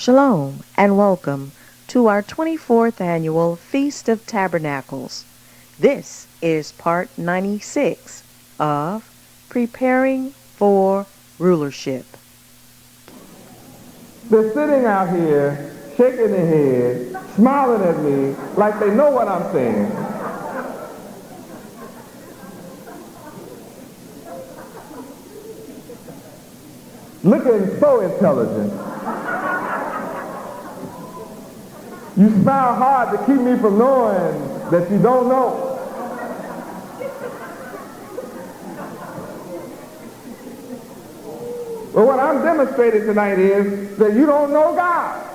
Shalom and welcome to our 24th annual Feast of Tabernacles. This is part 96 of Preparing for Rulership. They're sitting out here, shaking their head, smiling at me like they know what I'm saying. Looking so intelligent. You smile hard to keep me from knowing that you don't know. But what I'm demonstrating tonight is that you don't know God.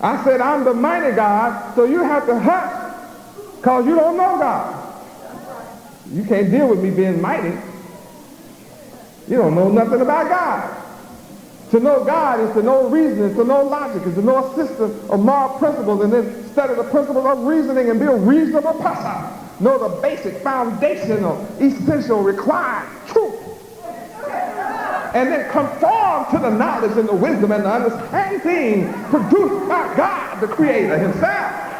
I said I'm the mighty God, so you have to hush because you don't know God. You can't deal with me being mighty. You don't know nothing about God. To know God is to know reasoning, to know logic, is to know a system of moral principles and then study the principles of reasoning and be a reasonable person. Know the basic, foundational, essential, required truth. And then conform to the knowledge and the wisdom and the understanding produced by God, the Creator himself.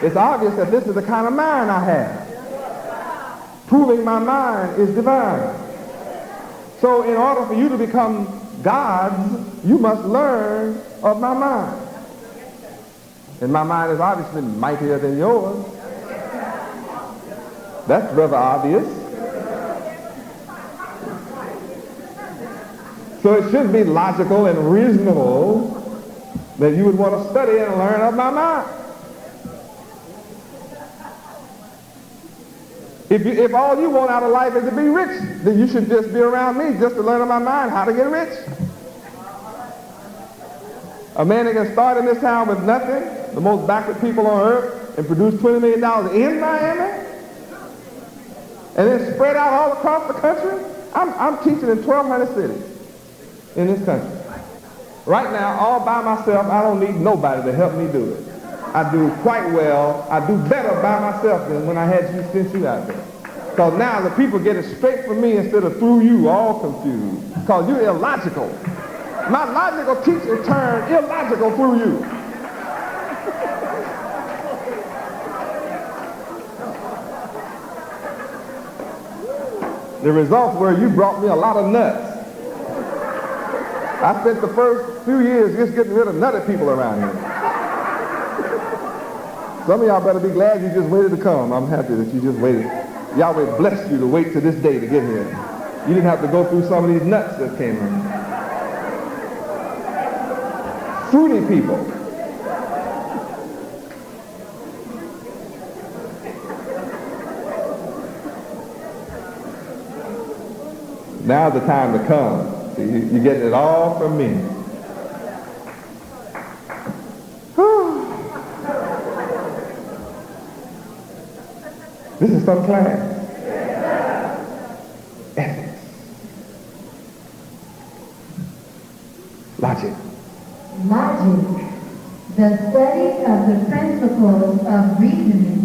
It's obvious that this is the kind of mind I have. Proving my mind is divine. So in order for you to become God's, you must learn of my mind. And my mind is obviously mightier than yours. That's rather obvious. So it should be logical and reasonable that you would want to study and learn of my mind. If all you want out of life is to be rich, then you should just be around me just to learn of my mind how to get rich. A man that can start in this town with nothing, the most backward people on earth, and produce $20 million in Miami, and then spread out all across the country. I'm teaching in 1,200 cities in this country. Right now, all by myself, I don't need nobody to help me do it. I do quite well. I do better by myself than when I had you sent you out there. Because now the people get it straight from me instead of through you, all confused. Because you're illogical. My logical teacher turned illogical through you. The results were you brought me a lot of nuts. I spent the first few years just getting rid of nutty people around here. Some of y'all better be glad you just waited to come. I'm happy that you just waited. Yahweh blessed you to wait to this day to get here. You didn't have to go through some of these nuts that came in. Fruity people. Now's the time to come. See, you're getting it all from me. This is some class. Ethics. Logic. Logic, the study of the principles of reasoning,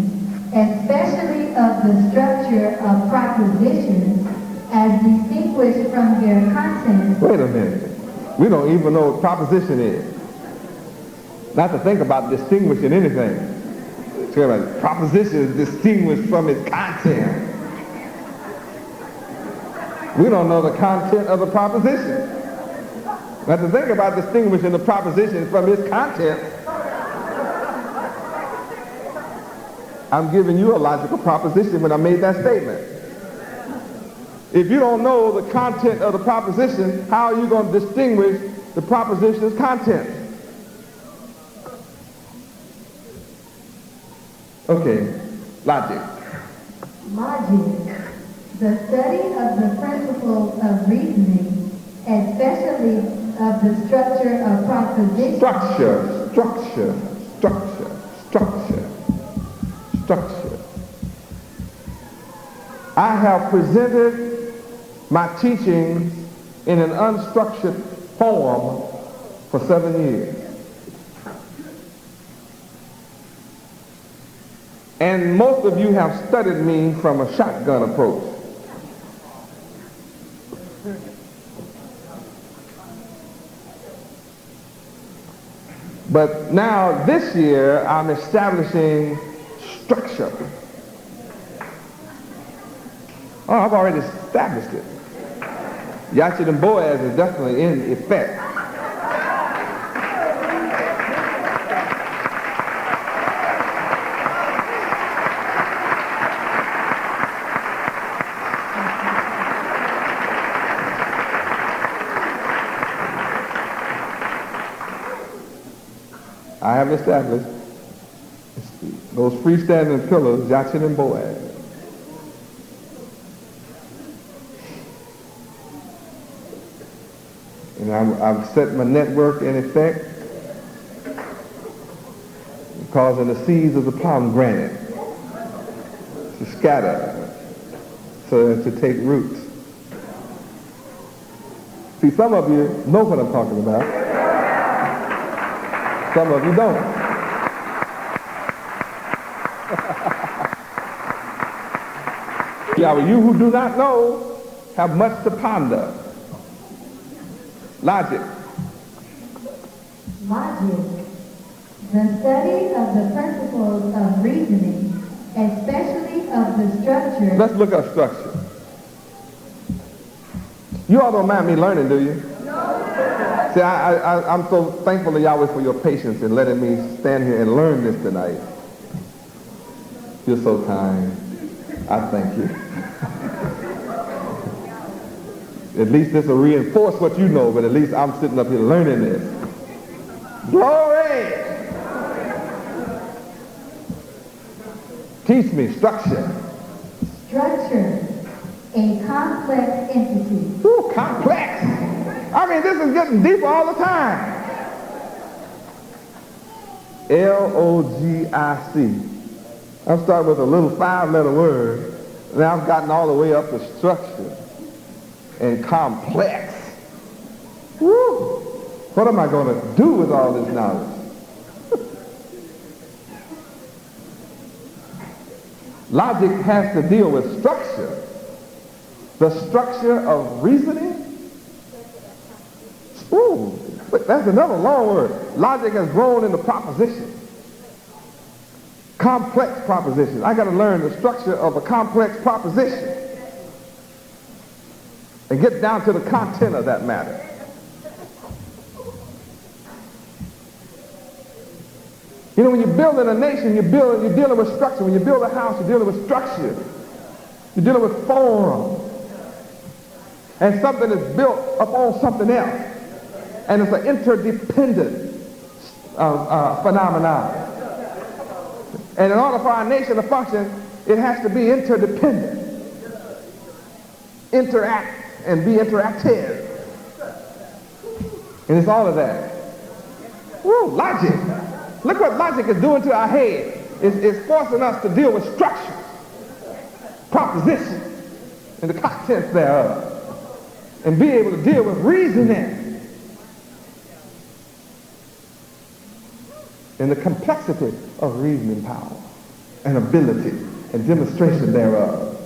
especially of the structure of propositions as distinguished from their content. Wait a minute. We don't even know what proposition is. Not to think about distinguishing anything. Proposition is distinguished from its content. We don't know the content of the proposition. Now to think about distinguishing the proposition from its content, I'm giving you a logical proposition when I made that statement. If you don't know the content of the proposition, how are you going to distinguish the proposition's content? Okay, logic. Logic, the study of the principles of reasoning, especially of the structure of propositions. Structure. I have presented my teachings in an unstructured form for 7 years. And most of you have studied me from a shotgun approach. But now this year I'm establishing structure. Oh, I've already established it. Yachid and Boaz is definitely in effect. I have established those freestanding pillars, Yachid and Boaz. And I've set my network in effect, causing the seeds of the pomegranate to scatter so as to take roots. See, some of you know what I'm talking about. Some of you don't. Yeah, you who do not know have much to ponder. Logic. Logic. The study of the principles of reasoning, especially of the structure. Let's look at structure. You all don't mind me learning, do you? No. See, I'm so thankful to Yahweh for your patience in letting me stand here and learn this tonight. You're so kind. I thank you. At least this will reinforce what you know, but at least I'm sitting up here learning this. Glory! Teach me structure. Structure. A complex entity. Ooh, complex. I mean, this is getting deeper all the time. Logic. I'm starting with a little 5-letter word. Now I've gotten all the way up to structure and complex. Woo! What am I going to do with all this knowledge? Logic has to deal with structure. The structure of reasoning. Ooh, that's another long word. Logic has grown into proposition. Complex propositions. I got to learn the structure of a complex proposition and get down to the content of that matter. You know, when you're building a nation, you're dealing with structure. When you build a house, you're dealing with structure. You're dealing with form. And something is built upon something else. And it's an interdependent phenomenon. And in order for our nation to function, it has to be interdependent. Interact and be interactive. And it's all of that. Woo, logic. Look what logic is doing to our head. It's forcing us to deal with structure, propositions, and the contents thereof. And be able to deal with reasoning and the complexity of reasoning power and ability and demonstration thereof.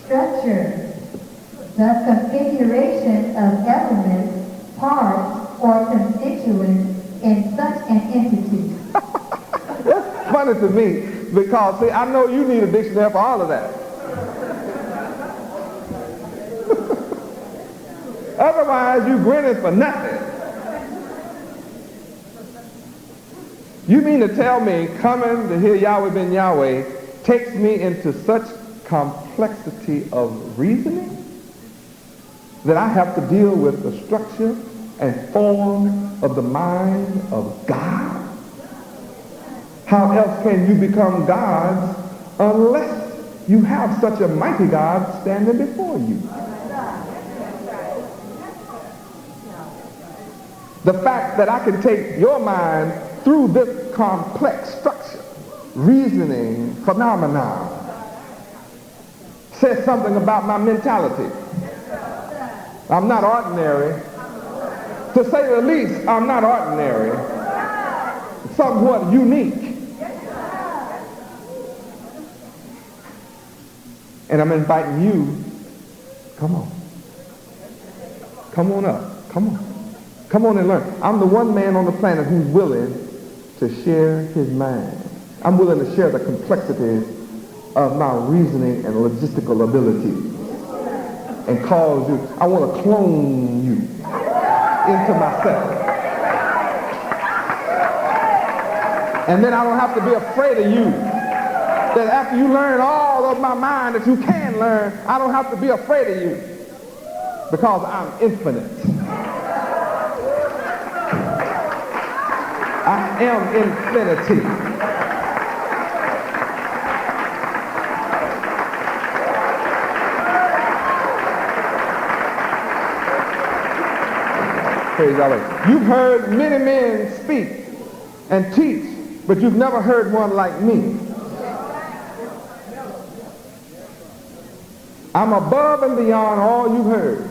Structure. The configuration of elements, parts, or constituents in such an entity. That's funny to me because, see, I know you need a dictionary for all of that. Otherwise, you grinning for nothing. You mean to tell me coming to hear Yahweh ben Yahweh takes me into such complexity of reasoning that I have to deal with the structure and form of the mind of God? How else can you become gods unless you have such a mighty God standing before you? The fact that I can take your mind through this complex structure, reasoning phenomenon, says something about my mentality. I'm not ordinary. To say the least, I'm not ordinary. Somewhat unique. And I'm inviting you, come on. Come on up. Come on. Come on and learn. I'm the one man on the planet who's willing to share his mind. I'm willing to share the complexities of my reasoning and logistical ability. And cause you, I want to clone you into myself. And then I don't have to be afraid of you. That after you learn all of my mind that you can learn, I don't have to be afraid of you. Because I'm infinite. I am infinity. Praise God. You've heard many men speak and teach, but you've never heard one like me. I'm above and beyond all you've heard.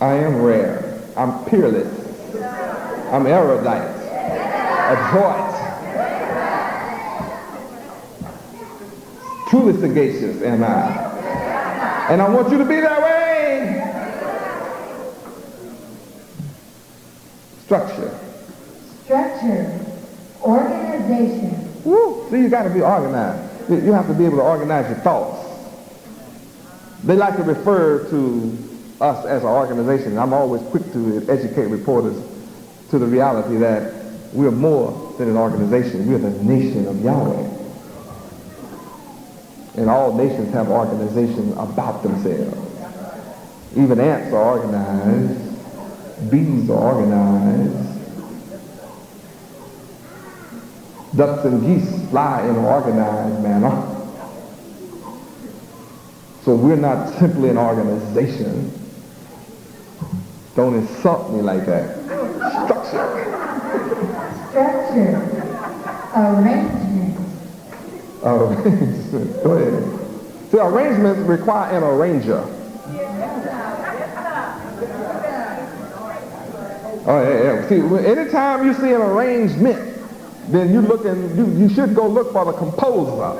I am rare. I'm peerless. I'm erudite. Adroit. Truly sagacious am I. And I want you to be that way. Structure. Structure. Organization. Woo. See, you got to be organized. You have to be able to organize your thoughts. They like to refer to us as an organization. I'm always quick to educate reporters to the reality that we're more than an organization. We're the nation of Yahweh. And all nations have organization about themselves. Even ants are organized. Bees are organized. Ducks and geese fly in an organized manner. So we're not simply an organization. Don't insult me like that. Structure. Structure. Arrangement. Arrangement. Go ahead. See, arrangements require an arranger. Oh, yeah. See, anytime you see an arrangement, then you should go look for the composer.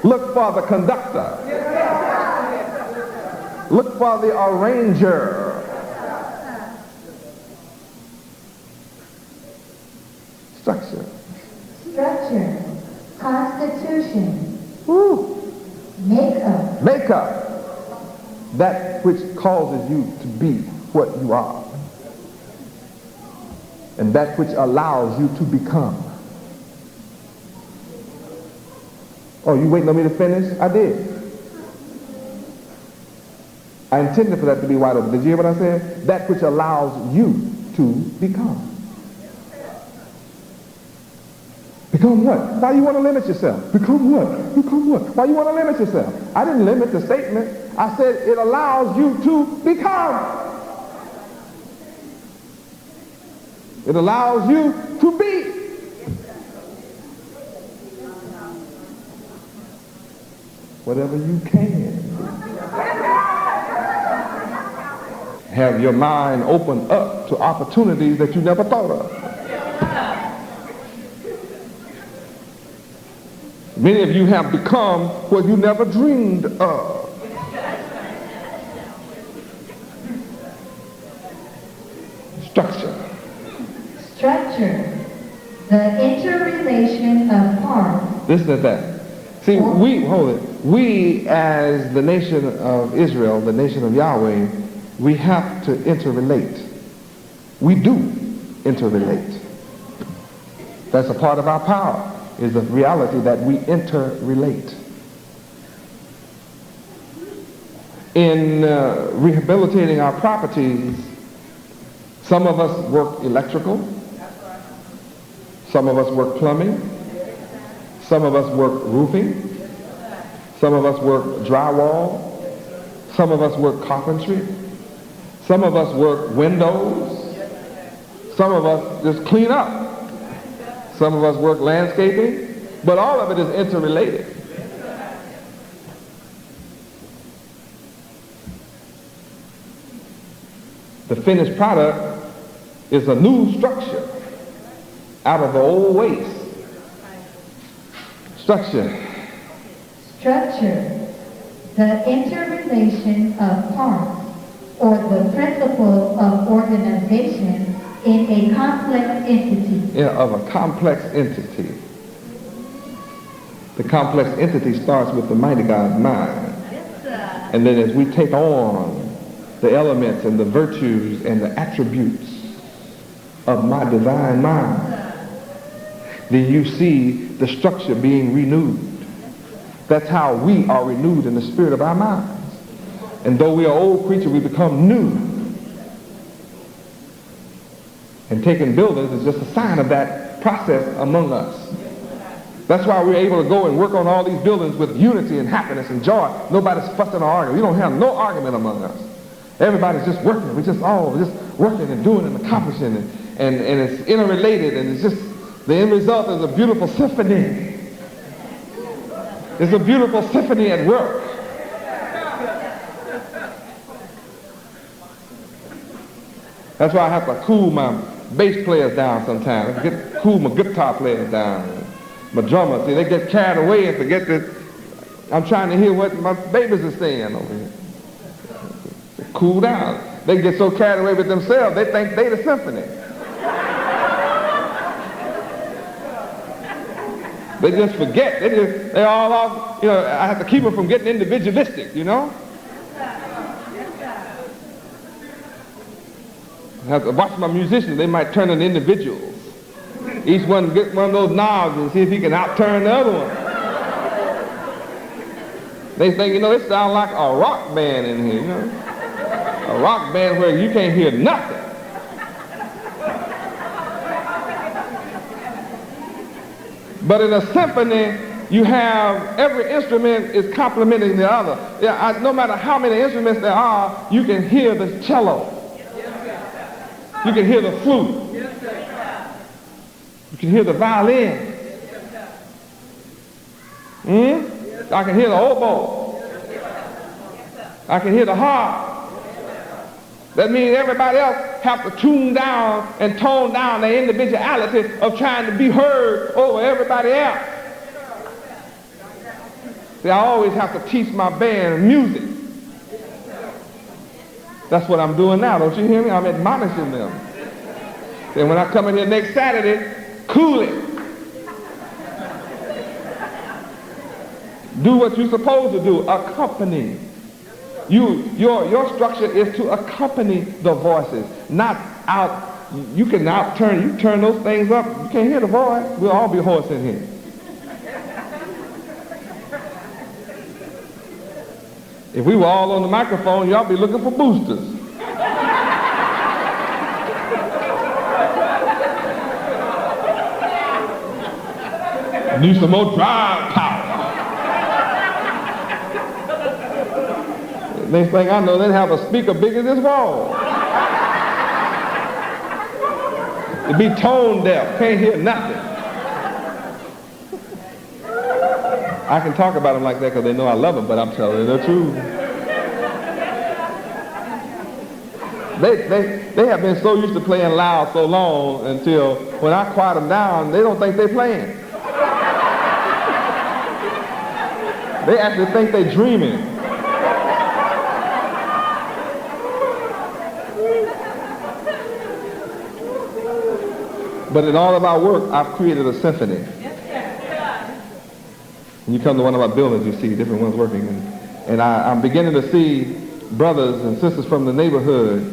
Look for the conductor. Look for the arranger. Structure. Structure. Constitution. Woo. Makeup. Makeup. That which causes you to be what you are. And that which allows you to become. Oh, you waiting on me to finish? I did. I intended for that to be wide open. Did you hear what I said? That which allows you to become. Become what? Why you want to limit yourself? Become what? Become what? Why you want to limit yourself? I didn't limit the statement. I said it allows you to become. It allows you to be. Whatever you can. Have your mind open up to opportunities that you never thought of. Many of you have become what you never dreamed of. Structure. Structure. The interrelation of parts. This and that. See, we as the nation of Israel, the nation of Yahweh, we have to interrelate. We do interrelate. That's a part of our power, is the reality that we interrelate. In rehabilitating our properties, some of us work electrical, some of us work plumbing, some of us work roofing, some of us work drywall, some of us work carpentry, some of us work windows, Some of us just clean up. Some of us work landscaping, but all of it is interrelated. The finished product is a new structure out of the old waste. Structure. Structure, the interrelation of parts, or the principle of organization in a complex entity. Yeah, of a complex entity. The complex entity starts with the mighty God's mind. And then as we take on the elements and the virtues and the attributes of my divine mind, then you see the structure being renewed. That's how we are renewed in the spirit of our minds. And though we are old creatures, we become new. And taking buildings is just a sign of that process among us. That's why we're able to go and work on all these buildings with unity and happiness and joy. Nobody's fussing or arguing. We don't have no argument among us. Everybody's just working. We're just working and doing and accomplishing. And it's interrelated, and it's just, the end result is a beautiful symphony. It's a beautiful symphony at work. That's why I have to cool my bass players down sometimes. I cool my guitar players down. My drummers, see, they get carried away and forget that I'm trying to hear what my babies are saying over here. Cool down. They get so carried away with themselves, they think they the symphony. They just forget. They all off, I have to keep them from getting individualistic, I have to watch my musicians. They might turn into individuals. Each one get one of those knobs and see if he can outturn the other one. They think, they sound like a rock band in here, A rock band where you can't hear nothing. But in a symphony, you have every instrument is complementing the other. No matter how many instruments there are, you can hear the cello. You can hear the flute. You can hear the violin. I can hear the oboe. I can hear the harp. That means everybody else have to tune down and tone down their individuality of trying to be heard over everybody else. See, I always have to teach my band music. That's what I'm doing now. Don't you hear me? I'm admonishing them. Then when I come in here next Saturday, cool it. Do what you're supposed to do. Accompany. Your structure is to accompany the voices, not out. You can you turn those things up. You can't hear the voice. We'll all be hoarse in here. If we were all on the microphone, y'all be looking for boosters. Need some more drive power. Next thing I know, they have a speaker big as this wall. To be tone deaf, can't hear nothing. I can talk about them like that because they know I love them, but I'm telling you the truth. They have been so used to playing loud so long until when I quiet them down, they don't think they're playing. They actually think they're dreaming. But in all of our work, I've created a symphony. When you come to one of our buildings, you see different ones working. And I'm beginning to see brothers and sisters from the neighborhood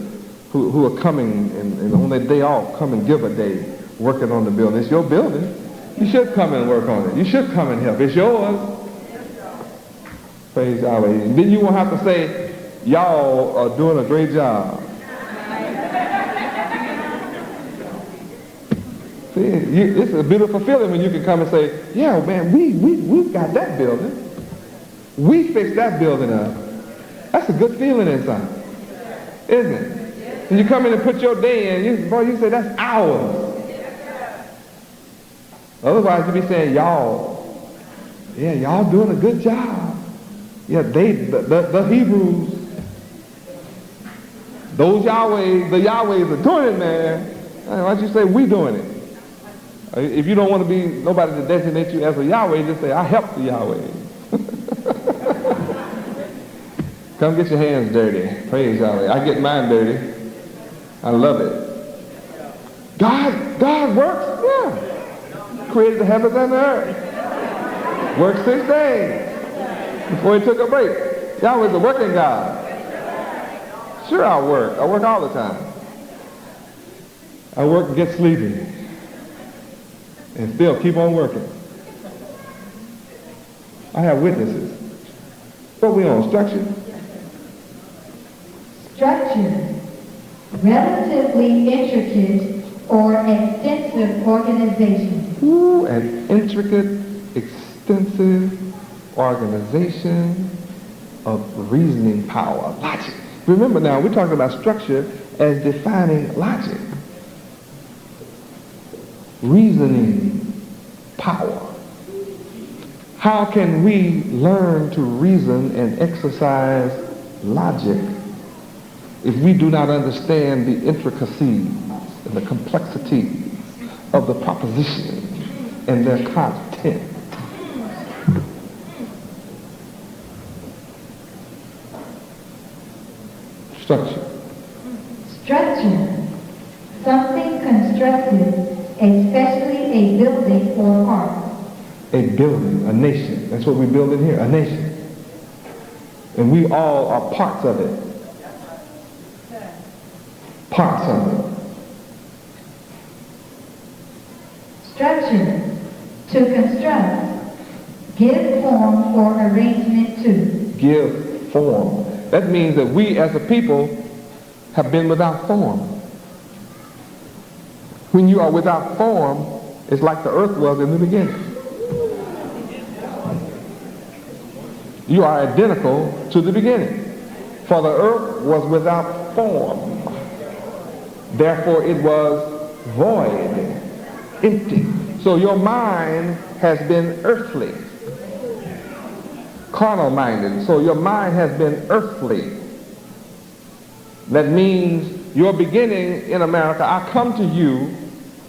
who are coming and on their day off, come and give a day working on the building. It's your building. You should come and work on it. You should come and help. It's yours. Praise Yahweh. And then you won't have to say, y'all are doing a great job. See, it's a beautiful feeling when you can come and say, yeah, man, we've got that building. We fixed that building up. That's a good feeling inside, isn't it? And you come in and put your day in, you say that's hours. Otherwise you'd be saying y'all. Yeah, y'all doing a good job. Yeah, the Hebrews, those Yahwehs, the Yahwehs are doing it, man. Why don't you say we doing it? If you don't want to be nobody to designate you as a Yahweh, just say I help the Yahweh. Come get your hands dirty. Praise Yahweh. I get mine dirty. I love it. God works? Yeah. Created the heavens and the earth. Worked 6 days before he took a break. Yahweh's a working God. Sure, I work. I work all the time. I work and get sleepy. And still keep on working. I have witnesses. What we on? Structure? Structure. Relatively intricate or extensive organization. Ooh, an intricate, extensive organization of reasoning power, logic. Remember now, we're talking about structure as defining logic. Reasoning power. How can we learn to reason and exercise logic if we do not understand the intricacies and the complexities of the propositions and their content? Structure. Structure. Something constructed, especially a building or park. A building, a nation. That's what we're building here, a nation. And we all are parts of it. Parts of it. Structure. To construct. Give form or arrangement to. Give form. That means that we as a people have been without form. When you are without form, it's like the earth was in the beginning. You are identical to the beginning. For the earth was without form. Therefore it was void, empty. So your mind has been earthly, carnal-minded. So your mind has been earthly. That means your beginning in America, I come to you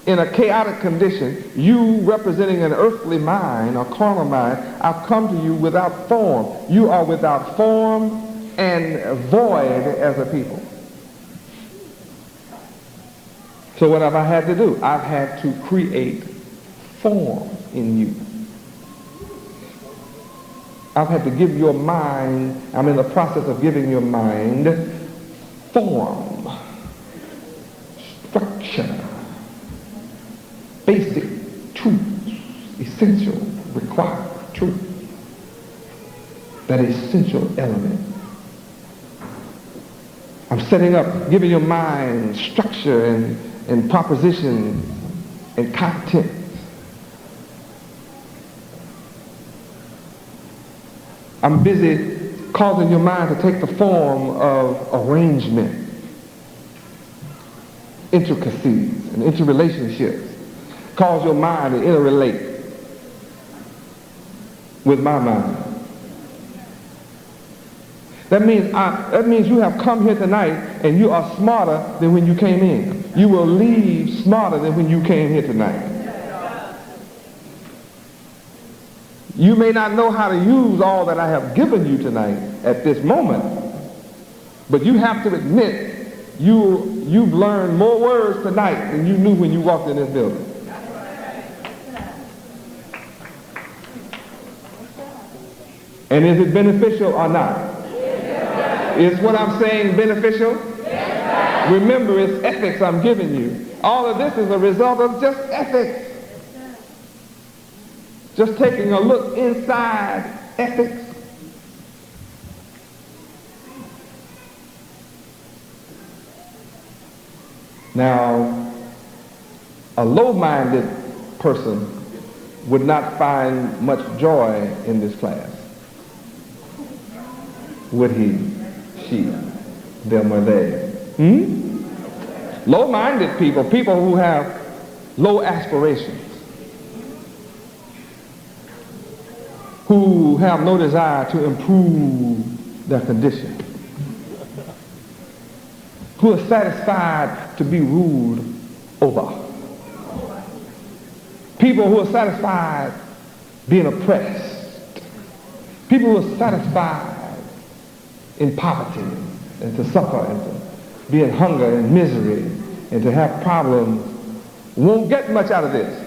in a chaotic condition, you representing an earthly mind, a carnal mind, I've come to you without form. You are without form and void as a people. So what have I had to do? I've had to create form in you. I've had to give your mind, I'm in the process of giving your mind form, structure, basic truths, essential, required truth, that essential element. I'm setting up, giving your mind structure and propositions and content. I'm busy causing your mind to take the form of arrangement, intricacies and interrelationships. Cause your mind to interrelate with my mind. That means you have come here tonight and you are smarter than when you came in. You will leave smarter than when you came here tonight. You may not know how to use all that I have given you tonight at this moment, but you have to admit you've learned more words tonight than you knew when you walked in this building. And is it beneficial or not? Is what I'm saying beneficial? Remember, it's ethics I'm giving you. All of this is a result of just ethics. Just taking a look inside ethics. Now, a low-minded person would not find much joy in this class. Would he, she, them or they? Low-minded people, people who have low aspirations, who have no desire to improve their condition, who are satisfied to be ruled over, people who are satisfied being oppressed, people who are satisfied in poverty and to suffer and to be in hunger and misery and to have problems won't get much out of this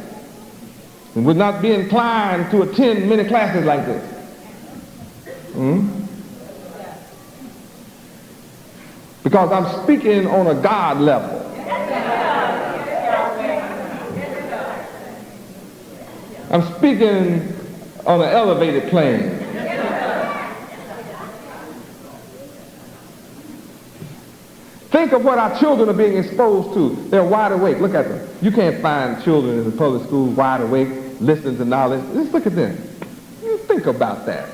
and would not be inclined to attend many classes like this. Because I'm speaking on a God level. I'm speaking on an elevated plane. Think of what our children are being exposed to. They're wide awake. Look at them. You can't find children in the public schools wide awake, listening to knowledge. Just look at them. You think about that.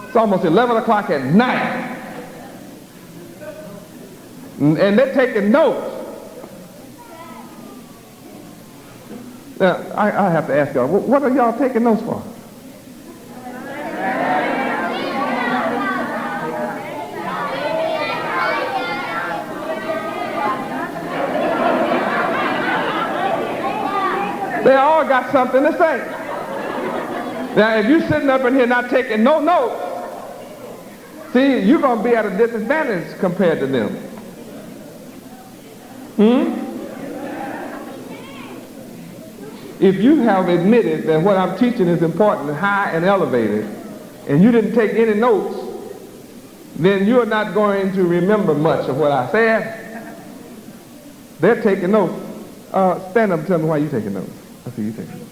It's almost 11 o'clock at night. And they're taking notes. Now, I have to ask y'all, what are y'all taking notes for? They all got something to say. Now, if you're sitting up in here not taking no notes, see, you're going to be at a disadvantage compared to them. If you have admitted that what I'm teaching is important, high and elevated, and you didn't take any notes, then you're not going to remember much of what I said. They're taking notes. Stand up and tell me why you're taking notes. I see you taking notes.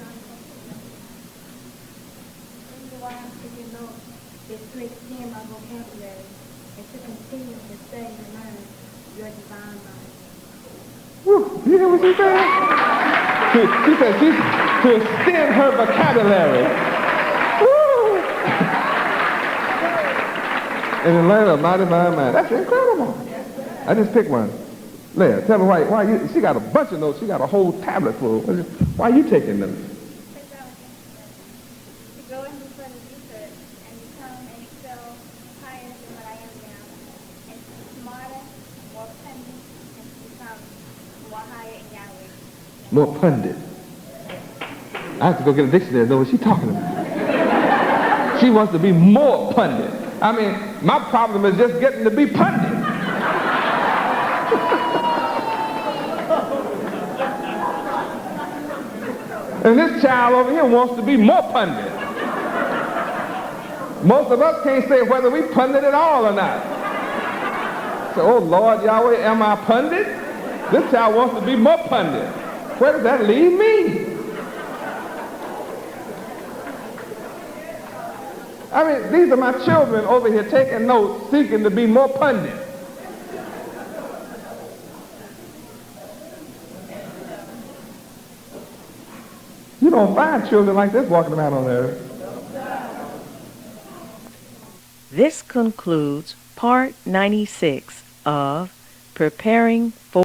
Why I'm taking notes is to extend my vocabulary and to continue to study and learn your divine mind. Woo, you hear what she said? She said she's to extend her vocabulary. Woo! And then learn of my divine mind. That's incredible. I just picked one. Leah, tell me why you, she got a bunch of notes. She got a whole tablet full. Why are you taking notes? To go into further research and become and excel higher than what I am now, and to be smarter, more pundit, and to become more higher in Yahweh. More pundit. I have to go get a dictionary to know what she's talking about. She wants to be more pundit. I mean, my problem is just getting to be pundit. And this child over here wants to be more pundit. Most of us can't say whether we pundit at all or not. So, oh Lord Yahweh, am I pundit? This child wants to be more pundit. Where does that leave me? I mean, these are my children over here taking notes, seeking to be more pundit. You don't find children like this walking around on the earth. This concludes part 96 of Preparing for